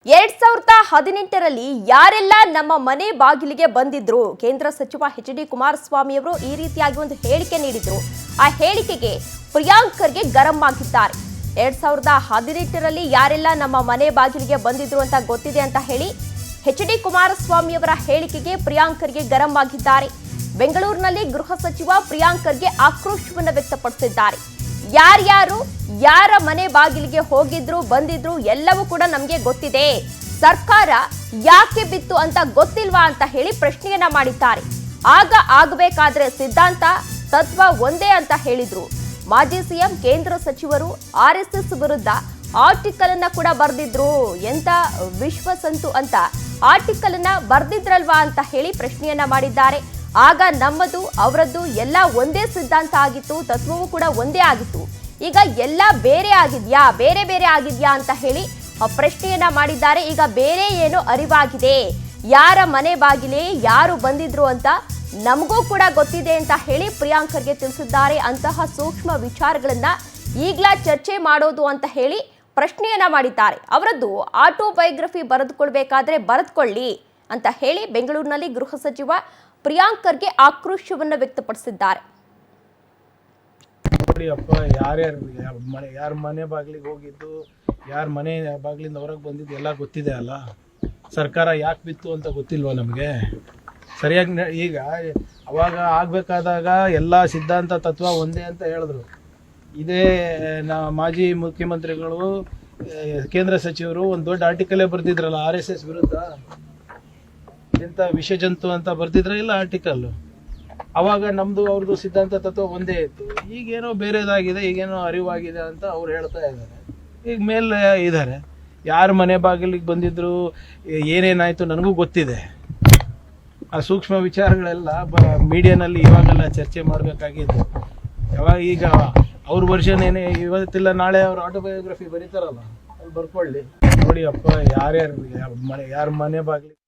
2018ರಲ್ಲಿ ಯಾರೆಲ್ಲ ನಮ್ಮ ಮನೆ ಬಾಗಿಲಿಗೆ ಬಂದಿದ್ರು ಕೇಂದ್ರ ಸಚಿವ ಎಚ್.ಡಿ. ಕುಮಾರಸ್ವಾಮಿ ಅವರು ಈ ರೀತಿಯಾಗಿ ಒಂದು ಹೇಳಿಕೆ ನೀಡಿದ್ರು. ಆ ಹೇಳಿಕೆಗೆ ಪ್ರಿಯಾಂಕ್ ಖರ್ಗೆ ಗರಂ ಆಗಿದ್ದಾರೆ. 2018ರಲ್ಲಿ ಯಾರೆಲ್ಲ ನಮ್ಮ ಮನೆ ಬಾಗಿಲಿಗೆ ಬಂದಿದ್ರು ಅಂತ ಗೊತ್ತಿದೆ ಅಂತ ಹೇಳಿ ಎಚ್.ಡಿ. ಕುಮಾರಸ್ವಾಮಿ ಅವರ ಹೇಳಿಕೆಗೆ ಪ್ರಿಯಾಂಕ್ ಖರ್ಗೆ ಗರಂ ಆಗಿದ್ದಾರೆ. ಬೆಂಗಳೂರಿನಲ್ಲಿ ಗೃಹ ಸಚಿವ ಪ್ರಿಯಾಂಕ್ ಖರ್ಗೆ ಆಕ್ರೋಶವನ್ನು ವ್ಯಕ್ತಪಡಿಸಿದ್ದಾರೆ. ಯಾರ್ಯಾರು ಯಾರ ಮನೆ ಬಾಗಿಲಿಗೆ ಹೋಗಿದ್ರು ಬಂದಿದ್ರು ಎಲ್ಲವೂ ಕೂಡ ನಮಗೆ ಗೊತ್ತಿದೆ. ಸರ್ಕಾರ ಯಾಕೆ ಬಿತ್ತು ಅಂತ ಗೊತ್ತಿಲ್ವಾ ಅಂತ ಹೇಳಿ ಪ್ರಶ್ನೆಯನ್ನ ಮಾಡಿದ್ದಾರೆ. ಆಗ ಆಗಬೇಕಾದ್ರೆ ಸಿದ್ಧಾಂತ ತತ್ವ ಒಂದೇ ಅಂತ ಹೇಳಿದ್ರು. ಮಾಜಿ ಸಿಎಂ ಕೇಂದ್ರ ಸಚಿವರು ಆರ್ಎಸ್ಎಸ್ ವಿರುದ್ಧ ಆರ್ಟಿಕಲ್ ಅನ್ನ ಕೂಡ ಬರೆದಿದ್ರು. ಎಂತ ವಿಶ್ವಸಂತು ಅಂತ ಆರ್ಟಿಕಲ್ ಅನ್ನ ಬರ್ದಿದ್ರಲ್ವಾ ಅಂತ ಹೇಳಿ ಪ್ರಶ್ನೆಯನ್ನ ಮಾಡಿದ್ದಾರೆ. ಆಗ ನಮ್ಮದು ಅವರದ್ದು ಎಲ್ಲ ಒಂದೇ ಸಿದ್ಧಾಂತ ಆಗಿತ್ತು, ತತ್ವವೂ ಕೂಡ ಒಂದೇ ಆಗಿತ್ತು. ಈಗ ಎಲ್ಲ ಬೇರೆ ಆಗಿದ್ಯಾ, ಬೇರೆ ಬೇರೆ ಆಗಿದ್ಯಾ ಅಂತ ಹೇಳಿ ಪ್ರಶ್ನೆಯನ್ನ ಮಾಡಿದ್ದಾರೆ. ಈಗ ಬೇರೆ ಏನು ಅರಿವಾಗಿದೆ, ಯಾರ ಮನೆ ಬಾಗಿಲೇ ಯಾರು ಬಂದಿದ್ರು ಅಂತ ನಮಗೂ ಕೂಡ ಗೊತ್ತಿದೆ ಅಂತ ಹೇಳಿ ಪ್ರಿಯಾಂಕ್ ಖರ್ಗೆ ತಿಳಿಸಿದ್ದಾರೆ. ಅಂತಹ ಸೂಕ್ಷ್ಮ ವಿಚಾರಗಳನ್ನ ಈಗಲಾ ಚರ್ಚೆ ಮಾಡೋದು ಅಂತ ಹೇಳಿ ಪ್ರಶ್ನೆಯನ್ನ ಮಾಡಿದ್ದಾರೆ. ಅವರದ್ದು ಆಟೋಬಯೋಗ್ರಫಿ ಬರೆದುಕೊಳ್ಬೇಕಾದ್ರೆ ಬರೆದುಕೊಳ್ಳಿ ಅಂತ ಹೇಳಿ ಬೆಂಗಳೂರಿನಲ್ಲಿ ಗೃಹ ಸಚಿವ ಪ್ರಿಯಾಂಕ್ ಖರ್ಗೆ ಆಕ್ರೋಶವನ್ನು ವ್ಯಕ್ತಪಡಿಸಿದ್ದಾರೆ. ನೋಡಿಯಪ್ಪ, ಯಾರ ಮನೆ ಬಾಗಿಲಿಗೆ ಹೋಗಿದ್ದು, ಯಾರ ಮನೆ ಬಾಗಿಲಿಂದ ಹೊರಗೆ ಬಂದಿದ್ದು ಎಲ್ಲ ಗೊತ್ತಿದೆ ಅಲ್ಲ. ಸರ್ಕಾರ ಯಾಕೆ ಬಿತ್ತು ಅಂತ ಗೊತ್ತಿಲ್ವಾ ನಮಗೆ? ಸರಿಯಾಗಿ ಈಗ ಅವಾಗ ಆಗಬೇಕಾದಾಗ ಎಲ್ಲ ಸಿದ್ಧಾಂತ ತತ್ವ ಒಂದೇ ಅಂತ ಹೇಳಿದ್ರು. ಇದೇ ಮಾಜಿ ಮುಖ್ಯಮಂತ್ರಿಗಳು ಕೇಂದ್ರ ಸಚಿವರು ಒಂದು ದೊಡ್ಡ ಆರ್ಟಿಕಲೇ ಬರ್ತಿದ್ರಲ್ಲ RSS ವಿರುದ್ಧ. ಎಂಥ ವಿಷಜಂತು ಅಂತ ಬರ್ತಿದ್ರ ಇಲ್ಲ ಆರ್ಟಿಕಲ್. ಅವಾಗ ನಮ್ದು ಅವ್ರದ್ದು ಸಿದ್ಧಾಂತ ತತ್ವ ಒಂದೇ ಇತ್ತು. ಈಗೇನೋ ಬೇರೆದಾಗಿದೆ, ಈಗೇನೋ ಅರಿವಾಗಿದೆ ಅಂತ ಅವ್ರು ಹೇಳ್ತಾ ಇದ್ದಾರೆ. ಈಗ ಮೇಲೆ ಇದ್ದಾರೆ, ಯಾರ ಮನೆ ಬಾಗಿಲಿಗೆ ಬಂದಿದ್ರು, ಏನೇನಾಯ್ತು ನನಗೂ ಗೊತ್ತಿದೆ. ಆ ಸೂಕ್ಷ್ಮ ವಿಚಾರಗಳೆಲ್ಲ ಮೀಡಿಯಾನಲ್ಲಿ ಇವಾಗೆಲ್ಲ ಚರ್ಚೆ ಮಾಡಬೇಕಾಗಿದ್ದು. ಯಾವಾಗ ಈಗ ಅವ್ರ ವರ್ಷನ್ ಏನೇ ಇವತ್ತಿಲ್ಲ ನಾಳೆ ಅವ್ರ ಆಟೋಬಯೋಗ್ರಫಿ ಬರೀತಾರಲ್ಲ, ಅಲ್ಲಿ ಬರ್ಕೊಳ್ಳಿ. ನೋಡಿಯಪ್ಪ, ಯಾರ ಮನೆ ಬಾಗಿಲಿಗೆ